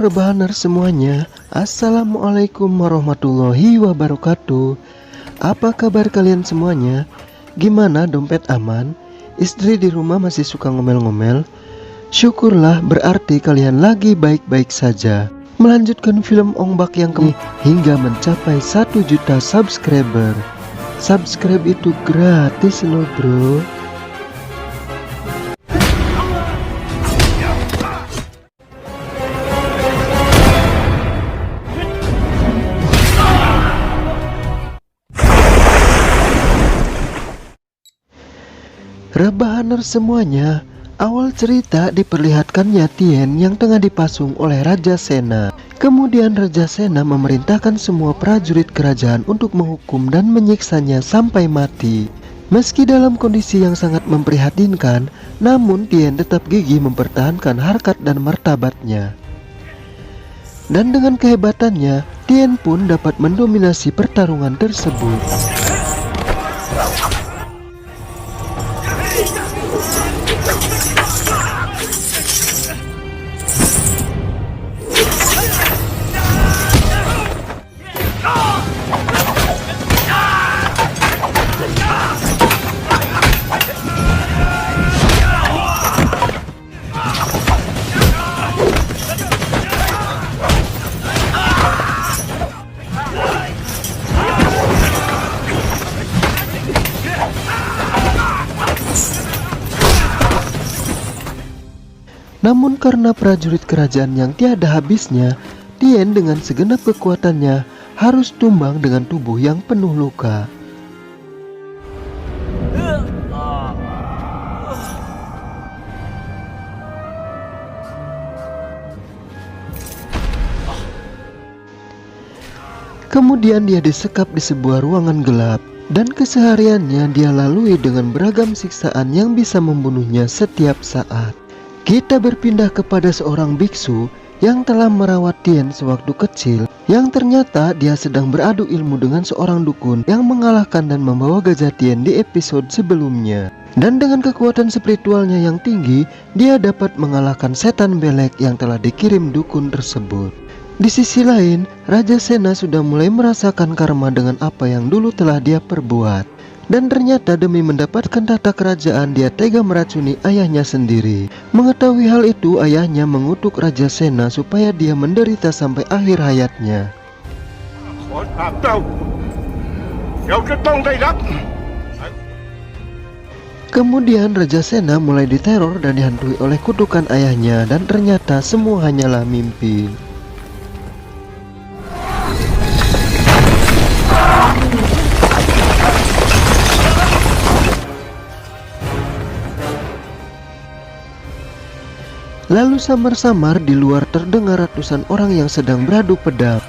rebahaner semuanya, Assalamualaikum warahmatullahi wabarakatuh. Apa kabar kalian semuanya? Gimana, dompet aman? Istri di rumah masih suka ngomel-ngomel? Syukurlah, berarti kalian lagi baik-baik saja. Melanjutkan film Ong Bak yang hingga mencapai 1 juta subscriber. Subscribe itu gratis loh bro. Rebahaner semuanya, awal cerita diperlihatkannya Tien yang tengah dipasung oleh Raja Sena. Kemudian Raja Sena memerintahkan semua prajurit kerajaan untuk menghukum dan menyiksanya sampai mati. Meski dalam kondisi yang sangat memprihatinkan, namun Tien tetap gigih mempertahankan harkat dan martabatnya. Dan dengan kehebatannya, Tien pun dapat mendominasi pertarungan tersebut. Namun karena prajurit kerajaan yang tiada habisnya, Tien dengan segenap kekuatannya harus tumbang dengan tubuh yang penuh luka. Kemudian dia disekap di sebuah ruangan gelap, dan kesehariannya dia lalui dengan beragam siksaan yang bisa membunuhnya setiap saat. Kita berpindah kepada seorang biksu yang telah merawat Tien sewaktu kecil, yang ternyata dia sedang beradu ilmu dengan seorang dukun yang mengalahkan dan membawa gajah Tien di episode sebelumnya. Dan dengan kekuatan spiritualnya yang tinggi, dia dapat mengalahkan setan belek yang telah dikirim dukun tersebut. Di sisi lain, Raja Sena sudah mulai merasakan karma dengan apa yang dulu telah dia perbuat. Dan ternyata demi mendapatkan tahta kerajaan, dia tega meracuni ayahnya sendiri. Mengetahui hal itu, ayahnya mengutuk Raja Sena supaya dia menderita sampai akhir hayatnya. Kemudian Raja Sena mulai diteror dan dihantui oleh kutukan ayahnya, dan ternyata semua hanyalah mimpi. Lalu samar-samar di luar terdengar ratusan orang yang sedang beradu pedang,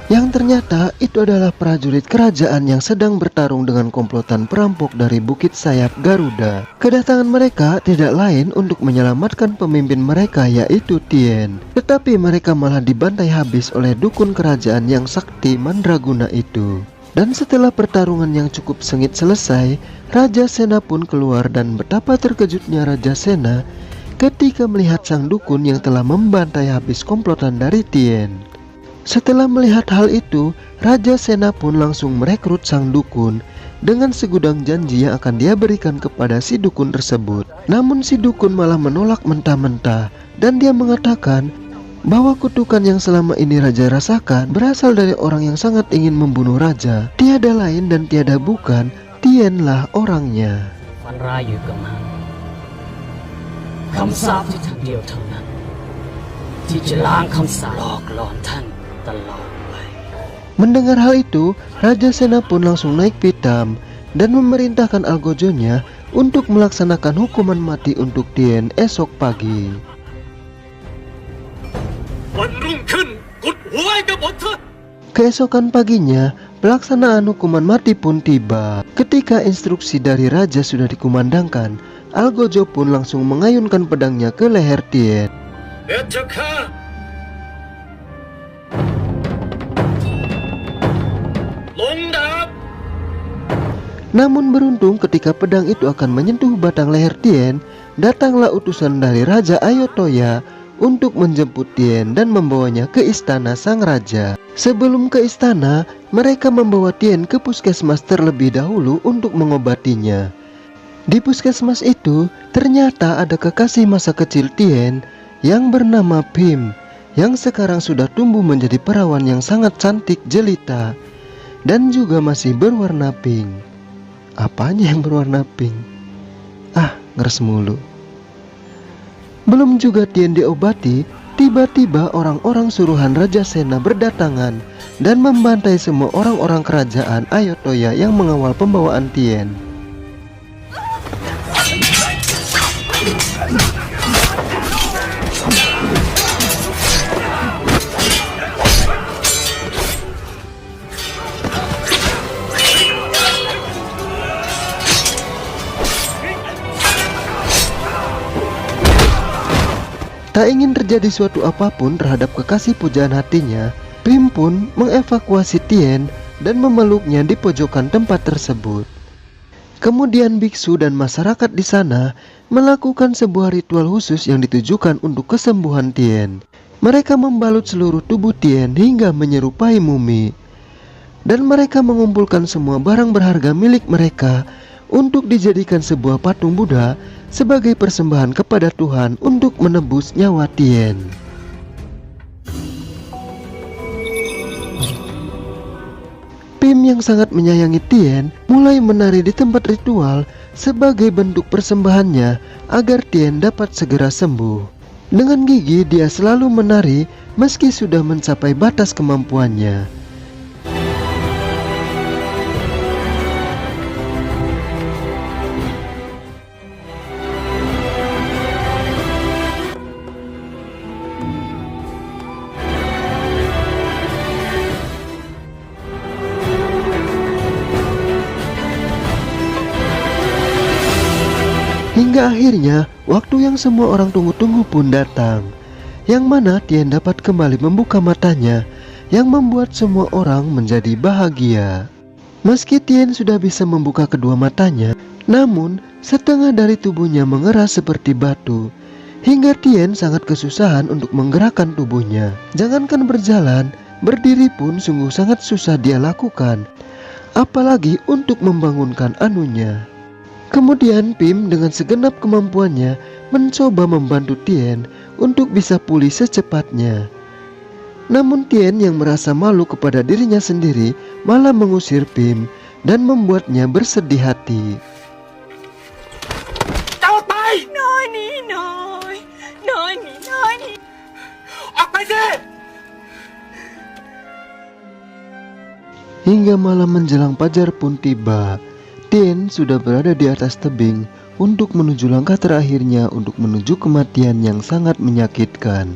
yang ternyata itu adalah prajurit kerajaan yang sedang bertarung dengan komplotan perampok dari Bukit Sayap Garuda. Kedatangan mereka tidak lain untuk menyelamatkan pemimpin mereka, yaitu Tien. Tetapi mereka malah dibantai habis oleh dukun kerajaan yang sakti mandraguna itu. Dan setelah pertarungan yang cukup sengit selesai, Raja Sena pun keluar, dan betapa terkejutnya Raja Sena ketika melihat sang dukun yang telah membantai habis komplotan dari Tien. Setelah melihat hal itu, Raja Sena pun langsung merekrut sang dukun dengan segudang janji yang akan dia berikan kepada si dukun tersebut. Namun si dukun malah menolak mentah-mentah, dan dia mengatakan bahwa kutukan yang selama ini Raja rasakan berasal dari orang yang sangat ingin membunuh Raja. Tiada lain dan tiada bukan, Tienlah orangnya. คำสาปที่ทางเดียวเท่านั้นที่จะล้างคำสาปหลอกหลอนท่านตลอดไป Mendengar hal itu, Raja Sena pun langsung naik pitam dan memerintahkan algojonya untuk melaksanakan hukuman mati untuk Tien esok pagi. Keesokan paginya, pelaksanaan hukuman mati pun tiba. Ketika instruksi dari Raja sudah dikumandangkan, Algojo pun langsung mengayunkan pedangnya ke leher Tien. Namun beruntung ketika pedang itu akan menyentuh batang leher Tien, datanglah utusan dari Raja Ayodhya untuk menjemput Tien dan membawanya ke istana sang raja. Sebelum ke istana, mereka membawa Tien ke puskesmas terlebih dahulu untuk mengobatinya. Di puskesmas itu, ternyata ada kekasih masa kecil Tien yang bernama Pim, yang sekarang sudah tumbuh menjadi perawan yang sangat cantik jelita dan juga masih berwarna pink. Apanya yang berwarna pink? Ngeres mulu. Belum juga Tien diobati, tiba-tiba orang-orang suruhan Raja Sena berdatangan dan membantai semua orang-orang kerajaan Ayodhya yang mengawal pembawaan Tien. Tak ingin terjadi suatu apapun terhadap kekasih pujaan hatinya, Pim pun mengevakuasi Tien dan memeluknya di pojokan tempat tersebut. Kemudian biksu dan masyarakat di sana melakukan sebuah ritual khusus yang ditujukan untuk kesembuhan Tien. Mereka membalut seluruh tubuh Tien hingga menyerupai mumi. Dan mereka mengumpulkan semua barang berharga milik mereka untuk dijadikan sebuah patung Buddha sebagai persembahan kepada Tuhan untuk menebus nyawa Tien. Pim yang sangat menyayangi Tien mulai menari di tempat ritual sebagai bentuk persembahannya agar Tien dapat segera sembuh. Dengan gigih dia selalu menari meski sudah mencapai batas kemampuannya. Hingga akhirnya waktu yang semua orang tunggu-tunggu pun datang, yang mana Tien dapat kembali membuka matanya, yang membuat semua orang menjadi bahagia. Meski Tien sudah bisa membuka kedua matanya, namun setengah dari tubuhnya mengeras seperti batu, hingga Tien sangat kesusahan untuk menggerakkan tubuhnya. Jangankan berjalan, berdiri pun sungguh sangat susah dia lakukan, apalagi untuk membangunkan anunya. Kemudian Pim dengan segenap kemampuannya mencoba membantu Tien untuk bisa pulih secepatnya. Namun Tien yang merasa malu kepada dirinya sendiri malah mengusir Pim dan membuatnya bersedih hati. Hingga malam menjelang fajar pun tiba. Tien sudah berada di atas tebing untuk menuju langkah terakhirnya untuk menuju kematian yang sangat menyakitkan.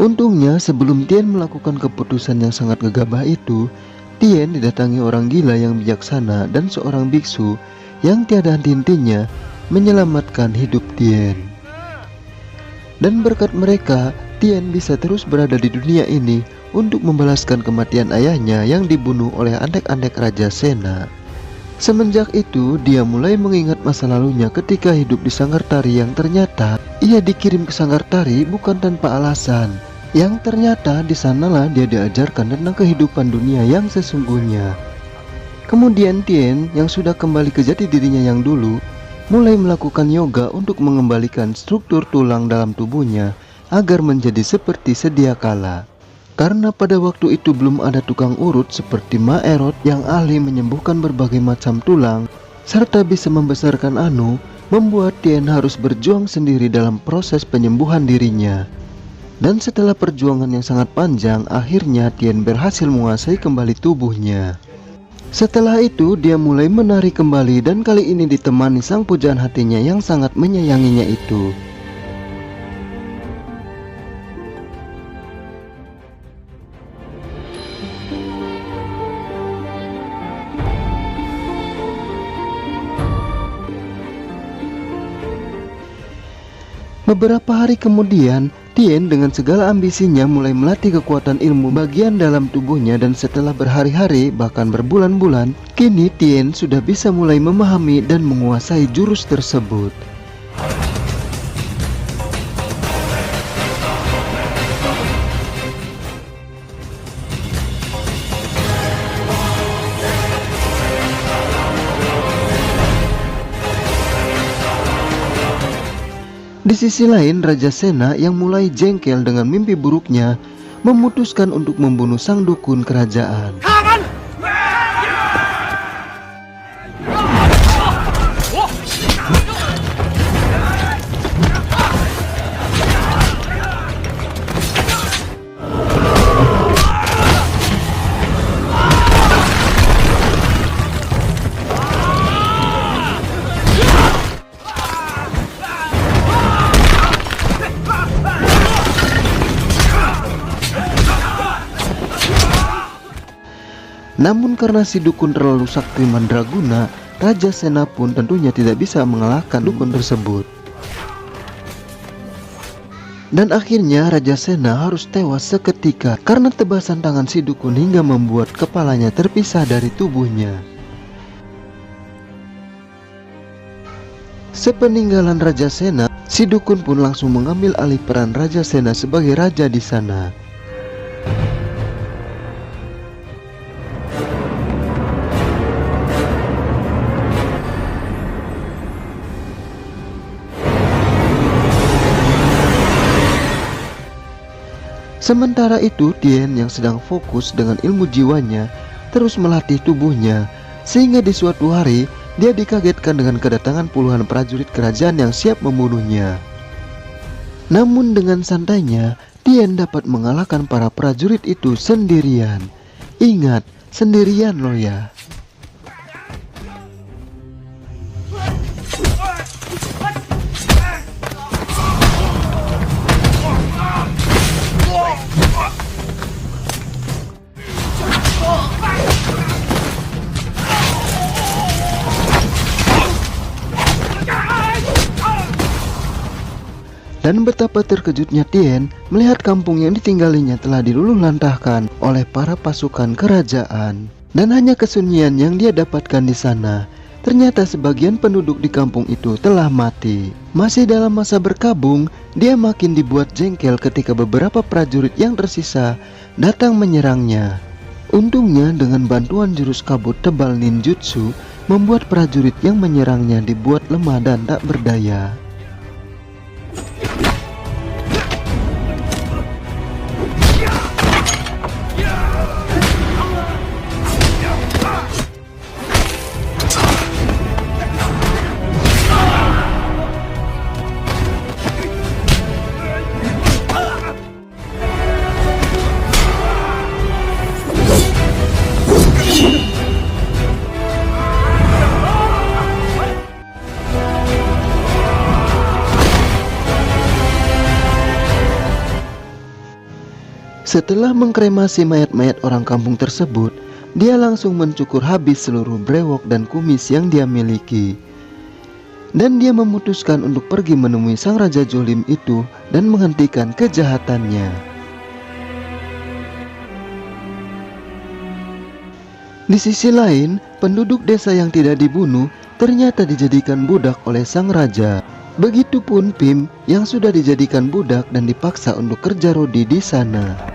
Untungnya sebelum Tien melakukan keputusan yang sangat gegabah itu, Tien didatangi orang gila yang bijaksana dan seorang biksu yang tiada henti-hentinya menyelamatkan hidup Tien. Dan berkat mereka, Tien bisa terus berada di dunia ini untuk membalaskan kematian ayahnya yang dibunuh oleh anak-anak Raja Sena. Semenjak itu, dia mulai mengingat masa lalunya ketika hidup di Sanggartari yang ternyata ia dikirim ke Sanggartari bukan tanpa alasan. Yang ternyata di sanalah dia diajarkan tentang kehidupan dunia yang sesungguhnya. Kemudian Tien yang sudah kembali ke jati dirinya yang dulu, mulai melakukan yoga untuk mengembalikan struktur tulang dalam tubuhnya agar menjadi seperti sedia kala. Karena pada waktu itu belum ada tukang urut seperti Maerot yang ahli menyembuhkan berbagai macam tulang serta bisa membesarkan Anu, membuat Tien harus berjuang sendiri dalam proses penyembuhan dirinya. Dan setelah perjuangan yang sangat panjang, akhirnya Tien berhasil menguasai kembali tubuhnya. Setelah itu dia mulai menari kembali dan kali ini ditemani sang pujaan hatinya yang sangat menyayanginya itu. Beberapa hari kemudian, Tien dengan segala ambisinya mulai melatih kekuatan ilmu bagian dalam tubuhnya dan setelah berhari-hari bahkan berbulan-bulan, kini Tien sudah bisa mulai memahami dan menguasai jurus tersebut. Di sisi lain, Raja Sena yang mulai jengkel dengan mimpi buruknya memutuskan untuk membunuh sang dukun kerajaan. Namun karena si dukun terlalu sakti mandraguna, Raja Sena pun tentunya tidak bisa mengalahkan dukun tersebut. Dan akhirnya Raja Sena harus tewas seketika karena tebasan tangan si dukun hingga membuat kepalanya terpisah dari tubuhnya. Sepeninggalan Raja Sena, si dukun pun langsung mengambil alih peran Raja Sena sebagai raja di sana. Sementara itu, Tien yang sedang fokus dengan ilmu jiwanya terus melatih tubuhnya, sehingga di suatu hari dia dikagetkan dengan kedatangan puluhan prajurit kerajaan yang siap membunuhnya. Namun dengan santainya, Tien dapat mengalahkan para prajurit itu sendirian. Ingat, sendirian loh ya. Dan betapa terkejutnya Tien melihat kampung yang ditinggalinya telah diluluhlantahkan oleh para pasukan kerajaan. Dan hanya kesunyian yang dia dapatkan di sana, ternyata sebagian penduduk di kampung itu telah mati. Masih dalam masa berkabung, dia makin dibuat jengkel ketika beberapa prajurit yang tersisa datang menyerangnya. Untungnya dengan bantuan jurus kabut tebal ninjutsu, membuat prajurit yang menyerangnya dibuat lemah dan tak berdaya. Setelah mengkremasi mayat-mayat orang kampung tersebut, dia langsung mencukur habis seluruh brewok dan kumis yang dia miliki. Dan dia memutuskan untuk pergi menemui sang Raja Jolim itu dan menghentikan kejahatannya. Di sisi lain, penduduk desa yang tidak dibunuh ternyata dijadikan budak oleh sang raja. Begitupun Pim yang sudah dijadikan budak dan dipaksa untuk kerja rodi di sana.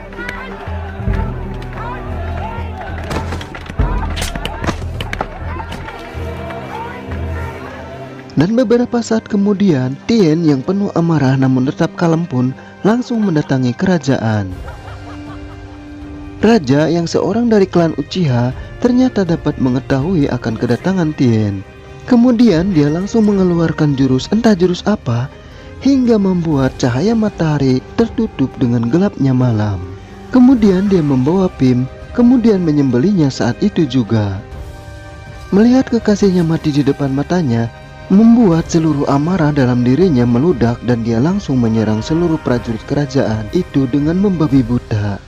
Dan beberapa saat kemudian, Tien yang penuh amarah namun tetap kalem pun langsung mendatangi kerajaan. Raja yang seorang dari klan Uchiha ternyata dapat mengetahui akan kedatangan Tien. Kemudian dia langsung mengeluarkan jurus entah jurus apa hingga membuat cahaya matahari tertutup dengan gelapnya malam. Kemudian dia membawa Pim, kemudian menyembelinya saat itu juga. Melihat kekasihnya mati di depan matanya, membuat seluruh amarah dalam dirinya meludak dan dia langsung menyerang seluruh prajurit kerajaan itu dengan membabi buta.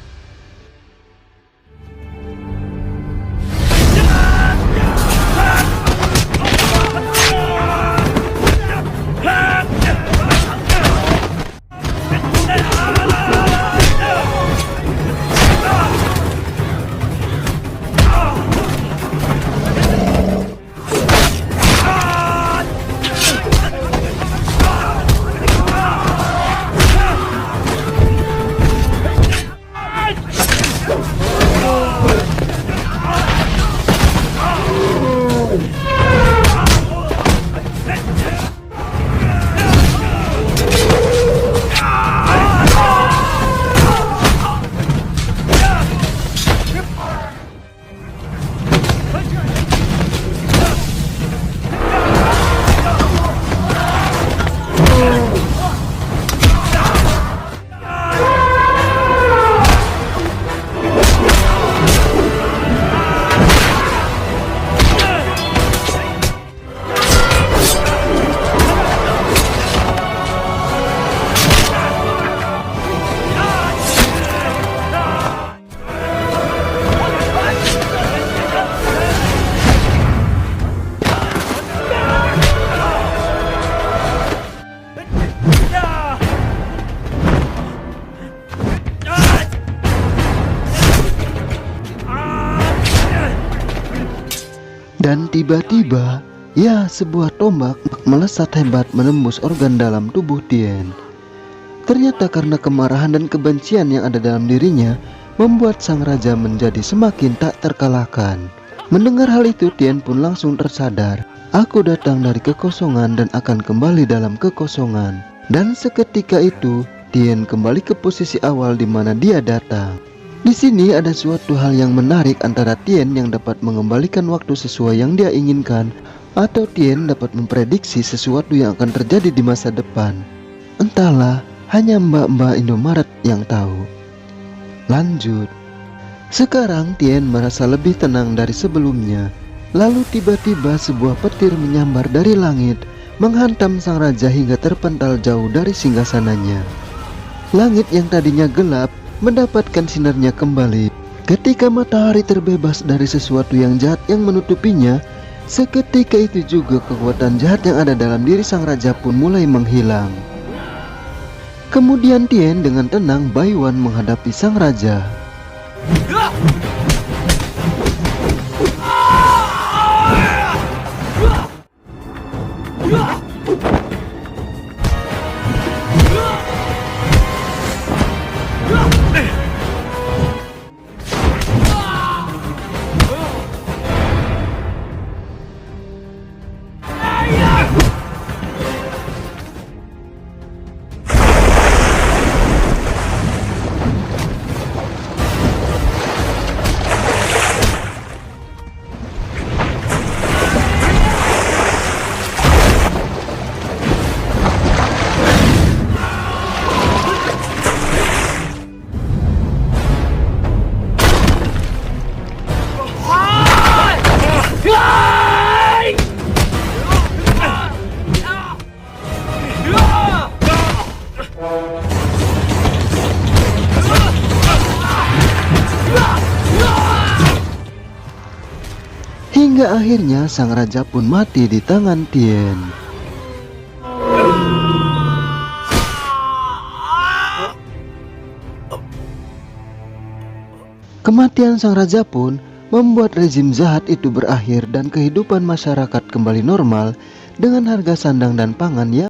Dan tiba-tiba, ya, sebuah tombak melesat hebat menembus organ dalam tubuh Tien. Ternyata karena kemarahan dan kebencian yang ada dalam dirinya membuat sang raja menjadi semakin tak terkalahkan. Mendengar hal itu, Tien pun langsung tersadar. Aku datang dari kekosongan dan akan kembali dalam kekosongan. Dan seketika itu, Tien kembali ke posisi awal di mana dia datang. Di sini ada suatu hal yang menarik antara Tien yang dapat mengembalikan waktu sesuai yang dia inginkan, atau Tien dapat memprediksi sesuatu yang akan terjadi di masa depan. Entahlah, hanya mbak-mbak Indomaret yang tahu. Lanjut. Sekarang Tien merasa lebih tenang dari sebelumnya. Lalu tiba-tiba sebuah petir menyambar dari langit, menghantam sang raja hingga terpental jauh dari singgasananya. Langit yang tadinya gelap mendapatkan sinarnya kembali. Ketika matahari terbebas dari sesuatu yang jahat yang menutupinya, seketika itu juga kekuatan jahat yang ada dalam diri sang raja pun mulai menghilang. Kemudian Tien dengan tenang Baiwan menghadapi sang raja. Hingga akhirnya sang raja pun mati di tangan Tien. Kematian sang raja pun membuat rezim jahat itu berakhir dan kehidupan masyarakat kembali normal dengan harga sandang dan pangan yang